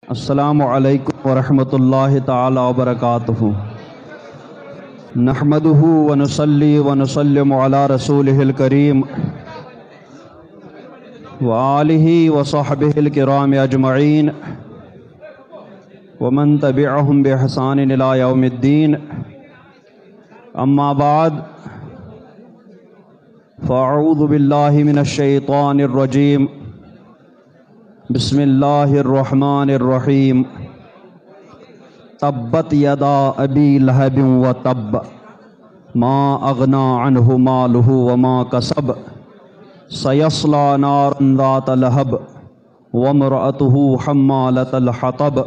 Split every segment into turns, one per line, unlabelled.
السلام علیکم ورحمۃ اللہ تعالی وبرکاتہ۔ نحمدہ ونصلی ونسلم علی رسولہ الکریم وآلہ وصحبہ الکرام اجمعین ومن تبعہم بإحسان الی یوم الدین، اما بعد فاعوذ باللہ من الشیطان الرجیم، بسم اللہ الرحمن الرحیم۔ تبت یدا ابی لہب وتب ما اغنی عنہ مالہ وما کسب سیصلی نارا ذات لہب وامرأتہ حمالۃ الحطب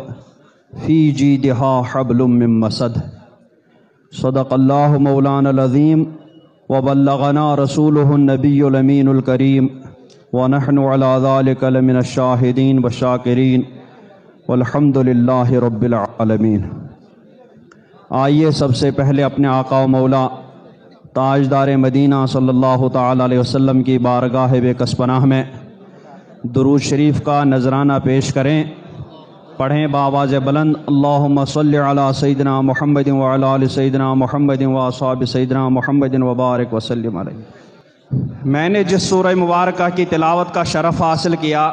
فی جیدہا حبل من مسد۔ صدق اللہ مولانا العظیم وبلغنا رسولہ النبی الامین الکریم وَنَحْنُ عَلَى ذَلِكَ لَمِنَ الشَّاهِدِينَ وَالشَّاكِرِينَ وَالْحَمْدُ لِلَّهِ رَبِّ الْعَالَمِينَ۔ آئیے سب سے پہلے اپنے آقا و مولا تاجدار مدینہ صلی اللہ تعالی علیہ وسلم کی بارگاہ بے کس پناہ میں درود شریف کا نذرانہ پیش کریں۔ پڑھیں بآواز بلند، اللہم صلی علی سیدنا محمد وعلی آل سیدنا محمد واصحاب سیدنا محمد وبارک وسلم علیہ۔ میں نے جس سورہ مبارکہ کی تلاوت کا شرف حاصل کیا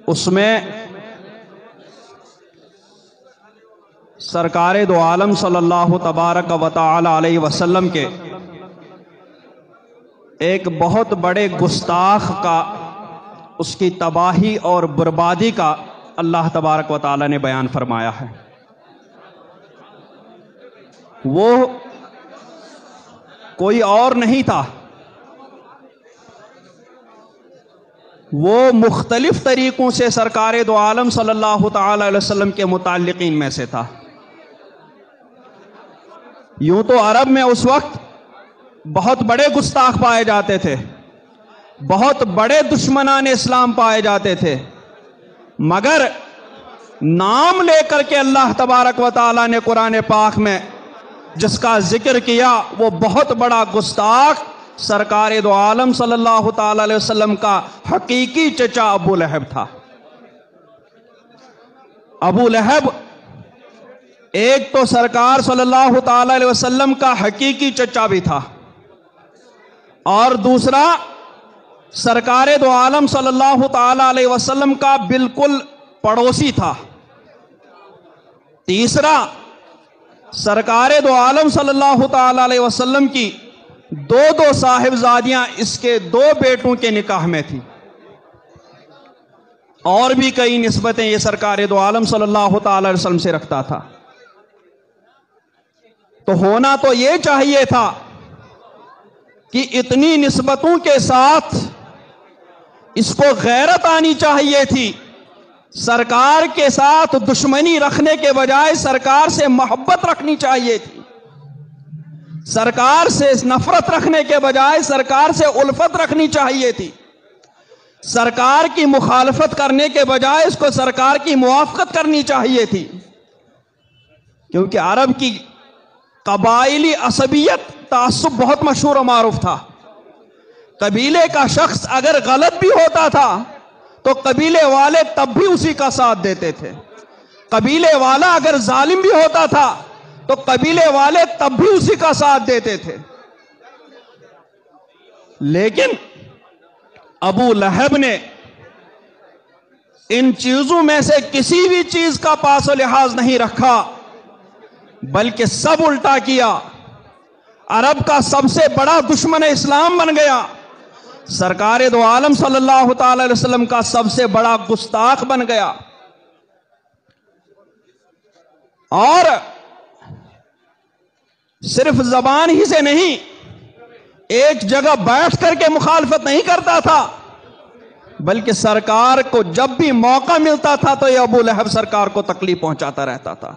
اس میں سرکار دو عالم صلی اللہ تبارک و تعالی علیہ وسلم کے ایک بہت بڑے گستاخ کا، اس کی تباہی اور بربادی کا اللہ تبارک و تعالی نے بیان فرمایا ہے۔ وہ کوئی اور نہیں تھا، وہ مختلف طریقوں سے سرکار دو عالم صلی اللہ تعالی علیہ وسلم کے متعلقین میں سے تھا۔ یوں تو عرب میں اس وقت بہت بڑے گستاخ پائے جاتے تھے، بہت بڑے دشمنان اسلام پائے جاتے تھے، مگر نام لے کر کے اللہ تبارک و تعالی نے قرآن پاک میں جس کا ذکر کیا وہ بہت بڑا گستاخ سرکار دو عالم صلی اللہ تعالی علیہ وسلم کا حقیقی چچا ابو لہب تھا۔ ابو لہب ایک تو سرکار صلی اللہ تعالی علیہ وسلم کا حقیقی چچا بھی تھا، اور دوسرا سرکار دو عالم صلی اللہ تعالی علیہ وسلم کا بالکل پڑوسی تھا، تیسرا سرکار دو عالم صلی اللہ تعالی علیہ وسلم کی دو صاحبزادیاں اس کے دو بیٹوں کے نکاح میں تھی، اور بھی کئی نسبتیں یہ سرکار دو عالم صلی اللہ تعالی علیہ وسلم سے رکھتا تھا۔ تو ہونا تو یہ چاہیے تھا کہ اتنی نسبتوں کے ساتھ اس کو غیرت آنی چاہیے تھی، سرکار کے ساتھ دشمنی رکھنے کے بجائے سرکار سے محبت رکھنی چاہیے تھی، سرکار سے نفرت رکھنے کے بجائے سرکار سے الفت رکھنی چاہیے تھی، سرکار کی مخالفت کرنے کے بجائے اس کو سرکار کی موافقت کرنی چاہیے تھی، کیونکہ عرب کی قبائلی عصبیت تعصب بہت مشہور و معروف تھا۔ قبیلے کا شخص اگر غلط بھی ہوتا تھا تو قبیلے والے تب بھی اسی کا ساتھ دیتے تھے، قبیلے والا اگر ظالم بھی ہوتا تھا تو قبیلے والے تب بھی اسی کا ساتھ دیتے تھے۔ لیکن ابو لہب نے ان چیزوں میں سے کسی بھی چیز کا پاس و لحاظ نہیں رکھا، بلکہ سب الٹا کیا، عرب کا سب سے بڑا دشمن اسلام بن گیا، سرکار دو عالم صلی اللہ تعالی علیہ وسلم کا سب سے بڑا گستاخ بن گیا، اور صرف زبان ہی سے نہیں، ایک جگہ بیٹھ کر کے مخالفت نہیں کرتا تھا، بلکہ سرکار کو جب بھی موقع ملتا تھا تو یہ ابو لہب سرکار کو تکلیف پہنچاتا رہتا تھا۔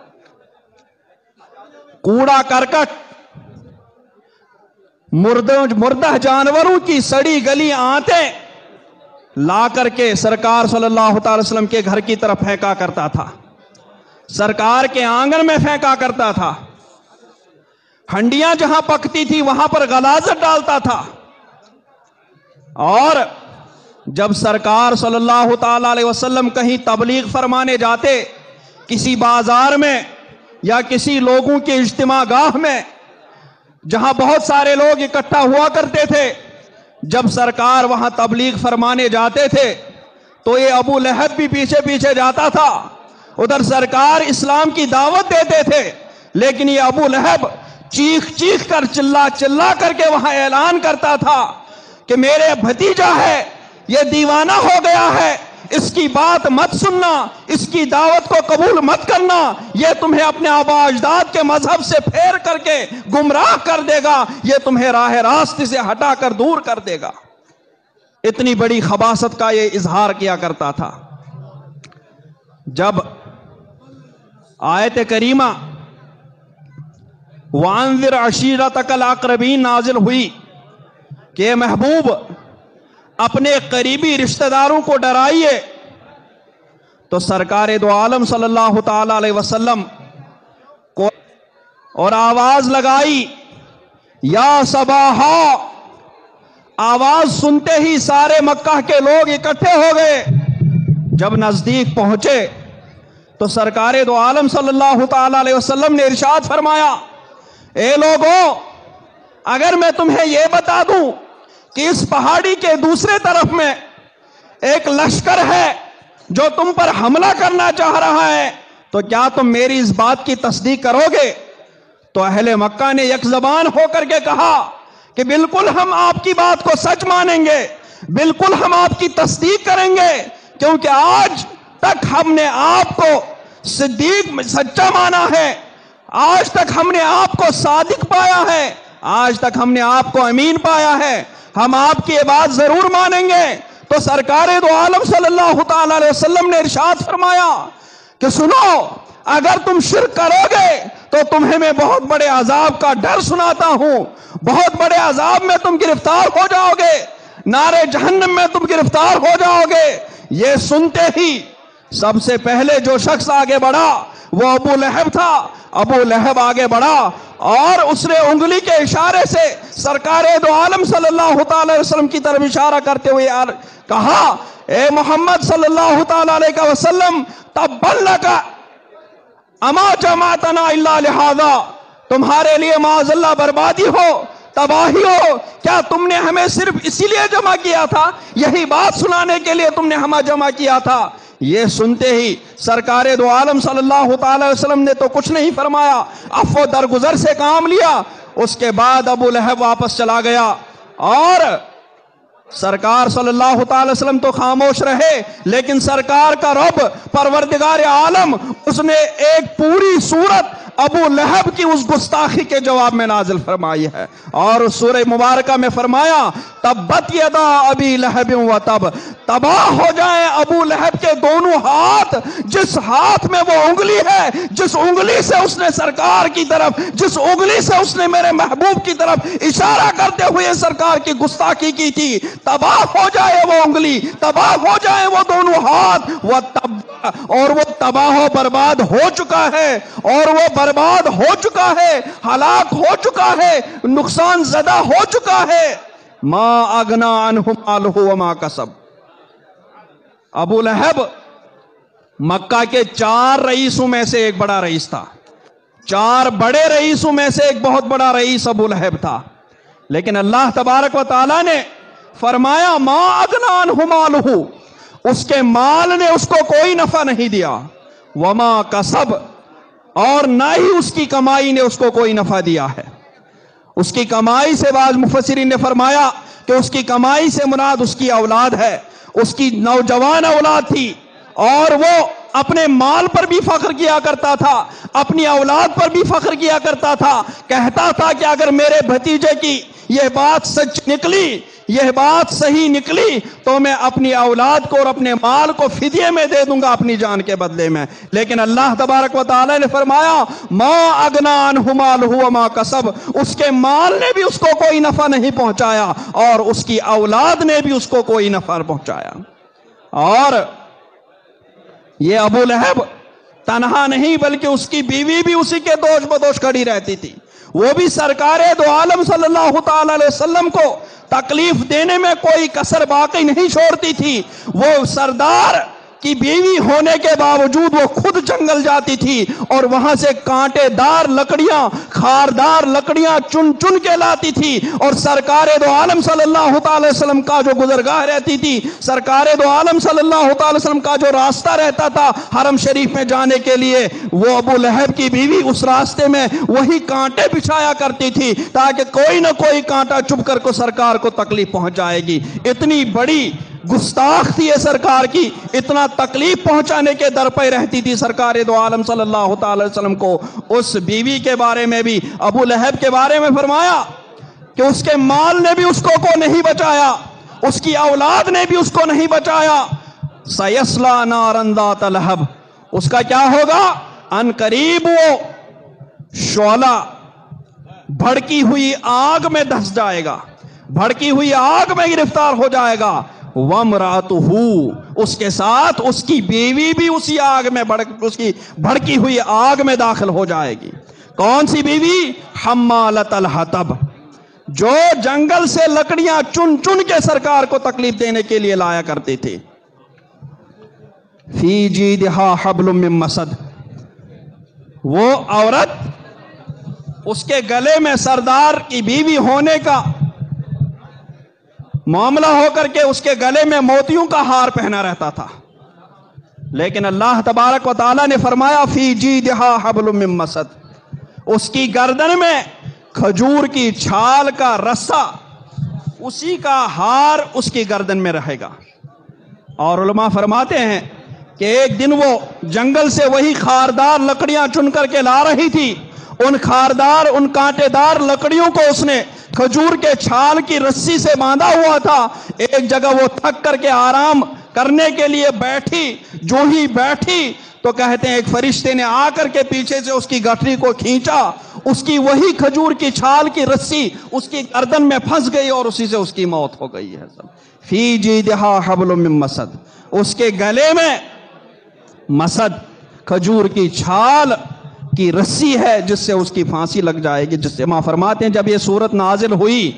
کوڑا کرکٹ، مردہ جانوروں کی سڑی گلی آنتیں لا کر کے سرکار صلی اللہ تعالی وسلم کے گھر کی طرف پھینکا کرتا تھا، سرکار کے آنگن میں پھینکا کرتا تھا، ہنڈیاں جہاں پکتی تھی وہاں پر غلاظت ڈالتا تھا، اور جب سرکار صلی اللہ تعالی علیہ وسلم کہیں تبلیغ فرمانے جاتے، کسی بازار میں یا کسی لوگوں کے اجتماع گاہ میں جہاں بہت سارے لوگ اکٹھا ہوا کرتے تھے، جب سرکار وہاں تبلیغ فرمانے جاتے تھے تو یہ ابو لہب بھی پیچھے پیچھے جاتا تھا۔ ادھر سرکار اسلام کی دعوت دیتے تھے، لیکن یہ ابو لہب چیخ چیخ کر چلا کر کے وہاں اعلان کرتا تھا کہ میرے بھتیجا ہے، یہ دیوانہ ہو گیا ہے، اس کی بات مت سننا، اس کی دعوت کو قبول مت کرنا، یہ تمہیں اپنے آبا اجداد کے مذہب سے پھیر کر کے گمراہ کر دے گا، یہ تمہیں راہ راست سے ہٹا کر دور کر دے گا۔ اتنی بڑی خباثت کا یہ اظہار کیا کرتا تھا۔ جب آیت کریمہ وَأَنذِرْ عَشِيرَتَكَ الْأَقْرَبِينَ نازل ہوئی کہ محبوب اپنے قریبی رشتہ داروں کو ڈرائیے، تو سرکار دو عالم صلی اللہ تعالی علیہ وسلم کو اور آواز لگائی، یا صباحا۔ آواز سنتے ہی سارے مکہ کے لوگ اکٹھے ہو گئے۔ جب نزدیک پہنچے تو سرکار دو عالم صلی اللہ تعالی علیہ وسلم نے ارشاد فرمایا، اے لوگوں، اگر میں تمہیں یہ بتا دوں کہ اس پہاڑی کے دوسرے طرف میں ایک لشکر ہے جو تم پر حملہ کرنا چاہ رہا ہے، تو کیا تم میری اس بات کی تصدیق کرو گے؟ تو اہل مکہ نے یک زبان ہو کر کے کہا کہ بالکل ہم آپ کی بات کو سچ مانیں گے، بالکل ہم آپ کی تصدیق کریں گے، کیونکہ آج تک ہم نے آپ کو صدیق سچا مانا ہے، آج تک ہم نے آپ کو صادق پایا ہے، آج تک ہم نے آپ کو امین پایا ہے، ہم آپ کی یہ بات ضرور مانیں گے۔ تو سرکار دو عالم صلی اللہ تعالی علیہ وسلم نے ارشاد فرمایا کہ سنو، اگر تم شرک کرو گے تو تمہیں میں بہت بڑے عذاب کا ڈر سناتا ہوں، بہت بڑے عذاب میں تم گرفتار ہو جاؤ گے، نارے جہنم میں تم گرفتار ہو جاؤ گے۔ یہ سنتے ہی سب سے پہلے جو شخص آگے بڑھا وہ ابو لہب تھا۔ ابو لہب آگے بڑھا اور اس نے انگلی کے اشارے سے سرکار دو عالم صلی اللہ تعالی علیہ وسلم کی طرف اشارہ کرتے ہوئے کہا، اے محمد صلی اللہ تعالی علیہ وسلم، تبًّ لک اما جمعتنا الا لہذا، تمہارے لیے معاذ اللہ بربادی ہو، تباہی ہو، کیا تم نے ہمیں صرف اسی لیے جمع کیا تھا؟ یہی بات سنانے کے لیے تم نے ہمیں جمع کیا تھا؟ یہ سنتے ہی سرکار دو عالم صلی اللہ تعالی وسلم نے تو کچھ نہیں فرمایا، عفو درگزر سے کام لیا۔ اس کے بعد ابو لہب واپس چلا گیا اور سرکار صلی اللہ تعالی وسلم تو خاموش رہے، لیکن سرکار کا رب پروردگار عالم اس نے ایک پوری سورت ابو لہب کی اس گستاخی کے جواب میں نازل فرمائی ہے، اور اس سورہ مبارکہ میں فرمایا، تبت یدا ابی لہب و تب، تباہ ہو جائیں ابو لہب کے دونوں ہاتھ، جس ہاتھ میں وہ انگلی ہے، جس انگلی سے اس نے سرکار کی طرف، جس انگلی سے اس نے میرے محبوب کی طرف اشارہ کرتے ہوئے سرکار کی گستاخی کی تھی، تباہ ہو جائے وہ انگلی، تباہ ہو جائے وہ دونوں ہاتھ، وہ تب، اور وہ تباہ و برباد ہو چکا ہے، اور وہ برباد ہو چکا ہے، ہلاک ہو چکا ہے، نقصان زدہ ہو چکا ہے۔ ما اغنا عنہ مالہ وما کسب۔ ابو لہب مکہ کے 4 رئیسوں میں سے ایک بڑا رئیس تھا، 4 بڑے رئیسوں میں سے ایک بہت بڑا رئیس ابو لہب تھا، لیکن اللہ تبارک و تعالی نے فرمایا، ما اغنا عنہ مالہ، اس کے مال نے اس کو کوئی نفع نہیں دیا، وما کسب، اور نہ ہی اس کی کمائی نے اس کو کوئی نفع دیا ہے۔ اس کی کمائی سے بعض مفسرین نے فرمایا کہ اس کی کمائی سے مراد اس کی اولاد ہے، اس کی نوجوان اولاد تھی، اور وہ اپنے مال پر بھی فخر کیا کرتا تھا، اپنی اولاد پر بھی فخر کیا کرتا تھا، کہتا تھا کہ اگر میرے بھتیجے کی یہ بات سچ نکلی، یہ بات صحیح نکلی، تو میں اپنی اولاد کو اور اپنے مال کو فدیے میں دے دوں گا اپنی جان کے بدلے میں۔ لیکن اللہ تبارک و تعالی نے فرمایا، ما اغنا عنہ مالہ وما کسب، اس کے مال نے بھی اس کو کوئی نفع نہیں پہنچایا، اور اس کی اولاد نے بھی اس کو کوئی نفع پہنچایا۔ اور یہ ابو لہب تنہا نہیں، بلکہ اس کی بیوی بھی اسی کے دوش بدوش کھڑی رہتی تھی، وہ بھی سرکار دو عالم صلی اللہ تعالی علیہ وسلم کو تکلیف دینے میں کوئی کسر باقی نہیں چھوڑتی تھی۔ وہ سردار کی بیوی ہونے کے باوجود وہ خود جنگل جاتی تھی اور وہاں سے کانٹے دار لکڑیاں، خاردار لکڑیاں چن چن کے لاتی تھی، اور سرکار دو عالم صلی اللہ تعالی وسلم کا جو گزرگاہ رہتی تھی، سرکار دو عالم صلی اللہ تعالی وسلم کا جو راستہ رہتا تھا حرم شریف میں جانے کے لیے، وہ ابو لہب کی بیوی اس راستے میں وہی کانٹے بچھایا کرتی تھی تاکہ کوئی نہ کوئی کانٹا چبھ کر کو سرکار کو تکلیف پہنچ جائے گی۔ اتنی بڑی گستاخ تھی یہ سرکار کی، اتنا تکلیف پہنچانے کے در پہ رہتی تھی سرکار دو عالم صلی اللہ تعالی وسلم کو۔ اس بیوی کے بارے میں بھی ابو لہب کے بارے میں فرمایا کہ اس کے مال نے بھی اس کو نہیں بچایا، اس کی اولاد نے بھی اس کو نہیں بچایا۔ سیصلی نارا ذات لہب، اس کا کیا ہوگا؟ ان قریب وہ شعلہ بھڑکی ہوئی آگ میں دھس جائے گا، بھڑکی ہوئی آگ میں گرفتار ہو جائے گا۔ وَامْرَأَتُهُ، اس کے ساتھ اس کی بیوی بھی اسی آگ میں اس کی بھڑکی ہوئی آگ میں داخل ہو جائے گی۔ کون سی بیوی؟ حمالۃ الحطب، جو جنگل سے لکڑیاں چن چن کے سرکار کو تکلیف دینے کے لیے لایا کرتے تھے۔ فی جیدہا حبل من مسد، وہ عورت، اس کے گلے میں سردار کی بیوی ہونے کا معاملہ ہو کر کے اس کے گلے میں موتیوں کا ہار پہنا رہتا تھا، لیکن اللہ تبارک و تعالیٰ نے فرمایا فی جیدہا حبل من مسد، اس کی گردن میں کھجور کی چھال کا رسہ، اسی کا ہار اس کی گردن میں رہے گا۔ اور علماء فرماتے ہیں کہ ایک دن وہ جنگل سے وہی خاردار لکڑیاں چن کر کے لا رہی تھی، ان خاردار، ان کانٹے دار لکڑیوں کو اس نے کھجور کے چھال کی رسی سے باندھا ہوا تھا۔ ایک جگہ وہ تھک کر کے آرام کرنے کے لیے بیٹھی، جو ہی بیٹھی تو کہتے ہیں ایک فرشتے نے آ کر کے پیچھے سے اس کی گٹھری کو کھینچا، اس کی وہی کھجور کی چھال کی رسی اس کی گردن میں پھنس گئی اور اسی سے اس کی موت ہو گئی ہے۔ فی جیدہا حبل من مسد، اس کے گلے میں مسد، کھجور کی چھال کی رسی ہے جس سے اس کی پھانسی لگ جائے گی۔ جس سے ماں فرماتے ہیں جب یہ صورت نازل ہوئی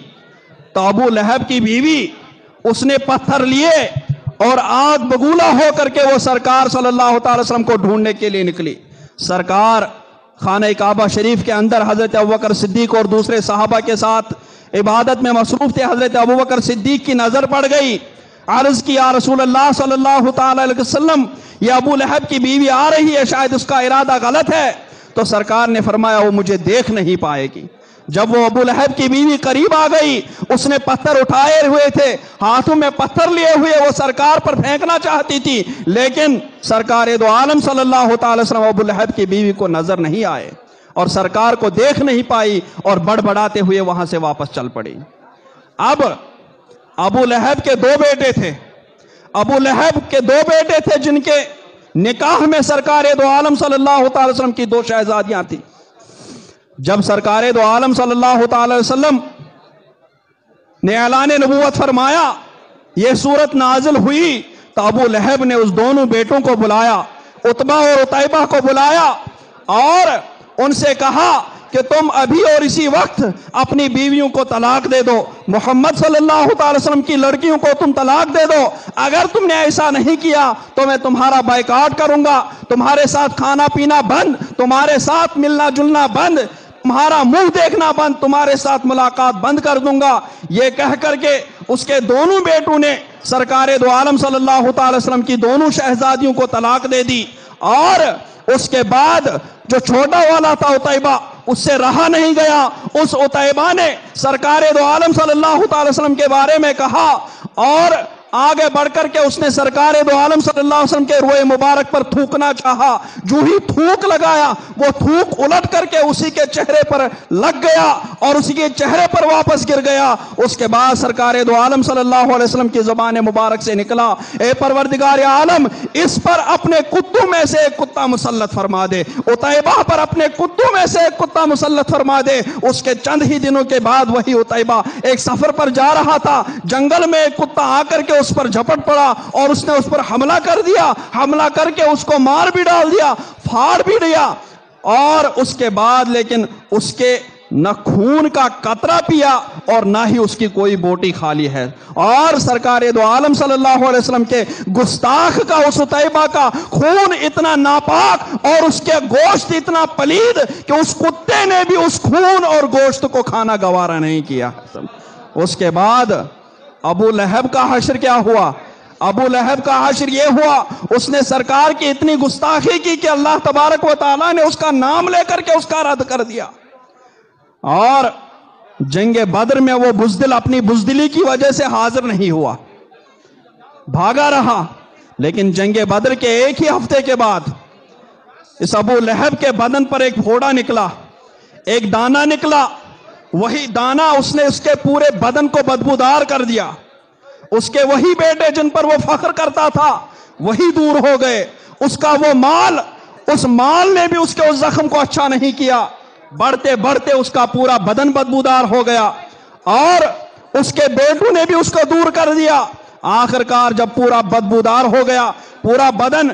تو ابو لہب کی بیوی، اس نے پتھر لیے اور آگ بگولا ہو کر کے وہ سرکار صلی اللہ تعالی وسلم کو ڈھونڈنے کے لیے نکلی۔ سرکار خانہ کعبہ شریف کے اندر حضرت ابوبکر صدیق اور دوسرے صحابہ کے ساتھ عبادت میں مصروف تھے۔ حضرت ابوبکر صدیق کی نظر پڑ گئی، عرض کی یا رسول اللہ صلی اللہ تعالی علیہ وسلم، یہ ابو لہب کی بیوی آ رہی ہے، شاید اس کا ارادہ غلط ہے۔ تو سرکار نے فرمایا وہ مجھے دیکھ نہیں پائے گی۔ جب وہ ابو لہب کی بیوی قریب آ گئی، اس نے پتھر اٹھائے ہوئے تھے، ہاتھوں میں پتھر لیے ہوئے وہ سرکار پر پھینکنا چاہتی تھی، لیکن سرکار دو عالم صلی اللہ تعالی وسلم ابو لہب کی بیوی کو نظر نہیں آئے اور سرکار کو دیکھ نہیں پائی اور بڑبڑاتے ہوئے وہاں سے واپس چل پڑی۔ اب ابو لہب کے دو بیٹے تھے، ابو لہب کے دو بیٹے تھے جن کے نکاح میں سرکار دو عالم صلی اللہ تعالی وسلم کی دو شہزادیاں تھیں۔ جب سرکار دو عالم صلی اللہ تعالی وسلم نے اعلان نبوت فرمایا، یہ صورت نازل ہوئی تو ابو لہب نے اس دونوں بیٹوں کو بلایا، عتبہ اور عتیبہ کو بلایا اور ان سے کہا کہ تم ابھی اور اسی وقت اپنی بیویوں کو طلاق دے دو، محمد صلی اللہ تعالی وسلم کی لڑکیوں کو تم طلاق دے دو۔ اگر تم نے ایسا نہیں کیا تو میں تمہارا بائیکاٹ کروں گا، تمہارے ساتھ کھانا پینا بند، تمہارے ساتھ ملنا جلنا بند، تمہارا منہ دیکھنا بند، تمہارے ساتھ ملاقات بند کر دوں گا۔ یہ کہہ کر کے اس کے دونوں بیٹوں نے سرکار دو عالم صلی اللہ تعالی وسلم کی دونوں شہزادیوں کو طلاق دے دی۔ اور اس کے بعد جو چھوٹا والا تھا عتیبہ، اس سے رہا نہیں گیا، اس عتیبہ نے سرکار دو عالم صلی اللہ تعالی وسلم کے بارے میں کہا اور آگے بڑھ کر کے اس نے سرکار دو عالم صلی اللہ علیہ وسلم کے روئے مبارک پر تھوکنا چاہا۔ جو ہی تھوک لگایا وہ تھوک الٹ کر کے اسی کے چہرے پر لگ گیا اور اسی کے چہرے پر واپس گر گیا۔ اس کے بعد سرکار دو عالم صلی اللہ علیہ وسلم کی زبان مبارک سے نکلا، اے پروردگار عالم، اس پر اپنے کتوں میں سے ایک کتا مسلط فرما دے، عتیبہ پر اپنے کتوں میں سے ایک کتا مسلط فرما دے۔ اس کے چند ہی دنوں کے بعد وہی عتیبہ ایک سفر پر جا رہا تھا، جنگل میں ایک کتا آ کر کے اس پر جھپٹ پڑا اور اس نے اس پر حملہ کر دیا، حملہ کر کے اس کو مار بھی ڈال دیا، پھاڑ بھی دیا۔ اور اس کے بعد لیکن اس کے نہ خون کا قطرہ پیا اور نہ ہی اس کی کوئی بوٹی خالی ہے. اور سرکار دو عالم صلی اللہ علیہ وسلم کے گستاخ کا اس طیبہ کا خون اتنا ناپاک اور اس کے گوشت اتنا پلید کہ اس کتے نے بھی اس خون اور گوشت کو کھانا گوارا نہیں کیا. اس کے بعد ابو لہب کا حشر کیا ہوا؟ ابو لہب کا حشر یہ ہوا، اس نے سرکار کی اتنی گستاخی کی کہ اللہ تبارک و تعالیٰ نے اس کا نام لے کر کے اس کا رد کر دیا. اور جنگ بدر میں وہ بزدل اپنی بزدلی کی وجہ سے حاضر نہیں ہوا، بھاگا رہا. لیکن جنگ بدر کے ایک ہی ہفتے کے بعد اس ابو لہب کے بدن پر ایک پھوڑا نکلا، ایک دانہ نکلا. وہی دانہ اس نے اس کے پورے بدن کو بدبودار کر دیا. اس کے وہی بیٹے جن پر وہ فخر کرتا تھا وہی دور ہو گئے. اس کا وہ مال، اس مال نے بھی اس کے اس زخم کو اچھا نہیں کیا. بڑھتے بڑھتے اس کا پورا بدن بدبودار ہو گیا اور اس کے بیٹوں نے بھی اس کو دور کر دیا. آخر کار جب پورا بدبودار ہو گیا، پورا بدن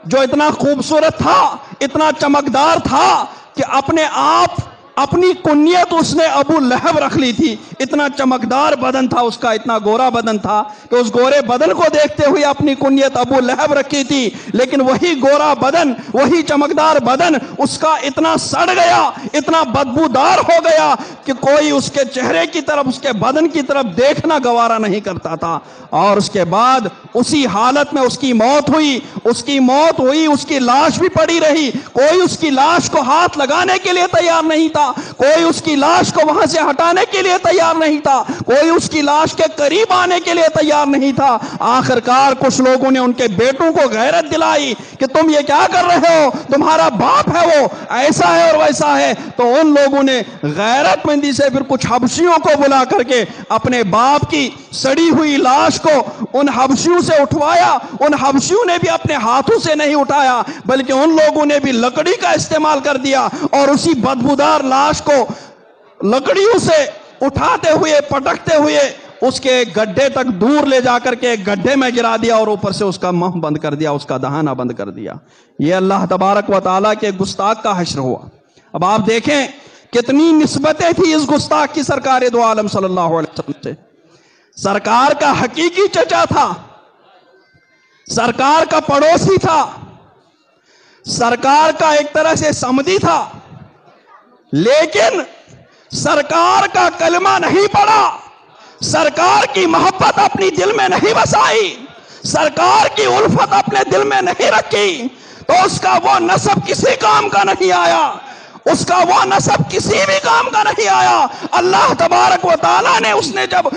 جو اتنا خوبصورت تھا، اتنا چمکدار تھا کہ اپنے آپ اپنی کنیت اس نے ابو لہب رکھ لی تھی. اتنا چمکدار بدن تھا اس کا، اتنا گورا بدن تھا کہ اس گورے بدن کو دیکھتے ہوئے اپنی کنیت ابو لہب رکھی تھی. لیکن وہی گورا بدن، وہی چمکدار بدن اس کا اتنا سڑ گیا، اتنا بدبودار ہو گیا کہ کوئی اس کے چہرے کی طرف، اس کے بدن کی طرف دیکھنا گوارا نہیں کرتا تھا. اور اس کے بعد اسی حالت میں اس کی موت ہوئی. اس کی موت ہوئی، اس کی لاش بھی پڑی رہی. کوئی اس کی لاش کو ہاتھ لگانے کے لیے تیار نہیں تھا، کوئی اس کی لاش کو وہاں سے ہٹانے کے لیے تیار نہیں تھا، کوئی اس کی لاش کے قریب آنے کے لیے تیار نہیں تھا. آخر کار کچھ لوگوں نے ان کے بیٹوں کو غیرت دلائی کہ تم یہ کیا کر رہے ہو، تمہارا باپ ہے وہ ایسا ہے اور ویسا ہے. تو ان لوگوں نے غیرت مندی سے پھر کچھ حبشیوں کو بلا کر کے اپنے باپ کی سڑی ہوئی لاش کو ان حبشیوں سے اٹھوایا. ان حبشیوں نے بھی اپنے ہاتھوں سے نہیں اٹھایا بلکہ ان لوگوں نے بھی لکڑی کا استعمال کر دیا اور اسی بدبودار لاش کو لکڑیوں سے اٹھاتے ہوئے، پٹکتے ہوئے اس کے گڈھے تک دور لے جا کر کے ایک گڈھے میں گرا دیا اور اوپر سے اس کا منہ بند کر دیا، اس کا دہانہ بند کر دیا. یہ اللہ تبارک و تعالیٰ کے گستاخ کا حشر ہوا. اب آپ دیکھیں کتنی نسبتیں تھی اس گستاخ کی سرکار دو عالم صلی اللہ علیہ وسلم سے. سرکار کا حقیقی چچا تھا، سرکار کا پڑوسی تھا، سرکار کا ایک طرح سے سمدی تھا، لیکن سرکار کا کلمہ نہیں پڑھا، سرکار کی محبت اپنی دل میں نہیں بسائی، سرکار کی الفت اپنے دل میں نہیں رکھی، تو اس کا وہ نسب کسی کام کا نہیں آیا، اس کا وہ نسب کسی بھی کام کا نہیں آیا. اللہ تبارک و تعالیٰ نے اس نے جب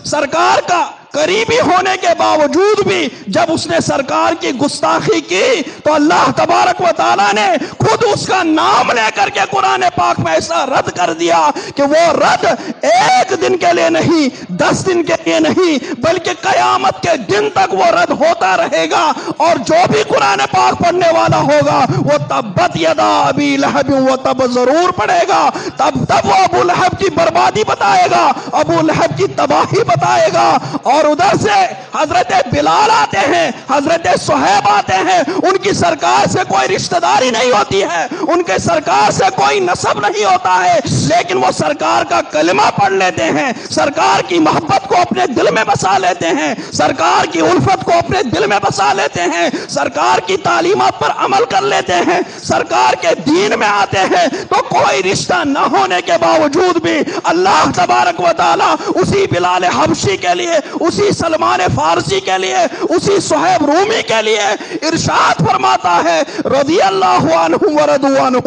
سرکار کا قریبی ہونے کے باوجود بھی جب اس نے سرکار کی گستاخی کی تو اللہ تبارک و تعالیٰ نے خود اس کا نام لے کر کے قرآن پاک میں ایسا رد کر دیا کہ وہ رد ایک دن کے لیے نہیں، 10 دن کے لیے نہیں، بلکہ قیامت کے دن تک وہ رد ہوتا رہے گا. اور جو بھی قرآن پاک پڑھنے والا ہوگا وہ تبت یدا ابی لہب، وہ تب ضرور پڑھے گا. تب وہ ابو لہب کی بربادی بتائے گا، ابو لہب کی تباہی بتائے گا. اور ادھر سے حضرت بلال آتے ہیں، حضرت صہیب آتے ہیں. ان کی سرکار سے کوئی رشتہ داری نہیں ہوتی ہے، ان کے سرکار سے کوئی نسب نہیں ہوتا ہے، لیکن وہ سرکار کا کلمہ پڑھ لیتے ہیں، سرکار کی محبت کو اپنے دل میں بسا لیتے ہیں، سرکار کی الفت کو اپنے دل میں بسا لیتے ہیں، سرکار کی تعلیمات پر عمل کر لیتے ہیں، سرکار کے دین میں آتے ہیں. تو کوئی رشتہ نہ ہونے کے باوجود بھی اللہ تبارک و تعالی اسی بلال حبشی کے لیے، اسی سلمان فارسی کے لیے، اسی صہیب رومی کے لیے ارشاد فرماتا ہے رضی اللہ عنہ ورضوا عنہ.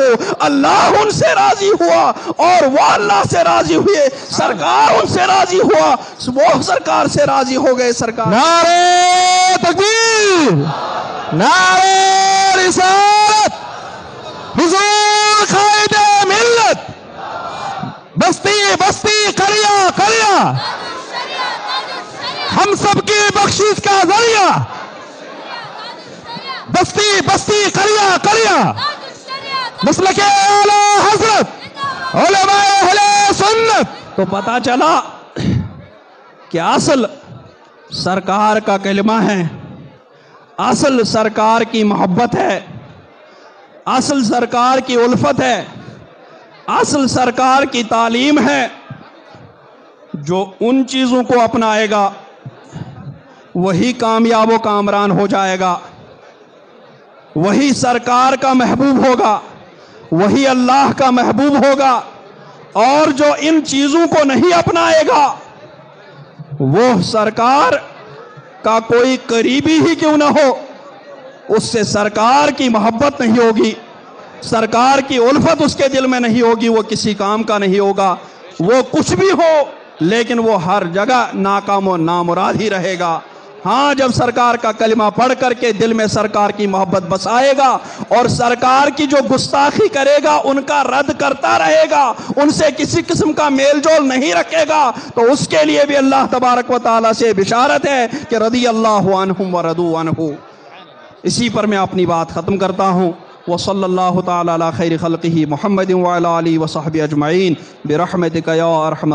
اللہ ان سے راضی ہوا اور وہ اللہ سے راضی ہوئے، سرکار ان سے راضی ہوا، وہ سرکار سے راضی ہو گئے. سرکار
نعرہ تکبیر، نعرہ رسالت، حضور قائد ملت، بستی بستی قریہ قریہ ہم سب کی بخشش کا ذریعہ، بستی بستی قریہ قریہ مسلک اعلی حضرت علماء اہل سنت.
تو پتا چلا کہ اصل سرکار کا کلمہ ہے، اصل سرکار کی محبت ہے، اصل سرکار کی الفت ہے، اصل سرکار کی تعلیم ہے جو ان چیزوں کو اپنائے گا وہی کامیاب و کامران ہو جائے گا، وہی سرکار کا محبوب ہوگا، وہی اللہ کا محبوب ہوگا، اور جو ان چیزوں کو نہیں اپنائے گا وہ سرکار کا کوئی قریبی ہی کیوں نہ ہو، اس سے سرکار کی محبت نہیں ہوگی، سرکار کی الفت اس کے دل میں نہیں ہوگی، وہ کسی کام کا نہیں ہوگا، وہ کچھ بھی ہو لیکن وہ ہر جگہ ناکام و نامراد ہی رہے گا۔ ہاں، جب سرکار کا کلمہ پڑھ کر کے دل میں سرکار کی محبت بسائے گا اور سرکار کی جو گستاخی کرے گا ان کا رد کرتا رہے گا، ان سے کسی قسم کا میل جول نہیں رکھے گا، تو اس کے لیے بھی اللہ تبارک و تعالیٰ سے بشارت ہے کہ رضی اللہ عنہم ورضوا عنہ۔ اسی پر میں اپنی بات ختم کرتا ہوں۔ وصلی اللہ تعالیٰ علی خیر خلقہ محمد وعلی آلہ وصحبہ اجمعین برحمتک یا ارحم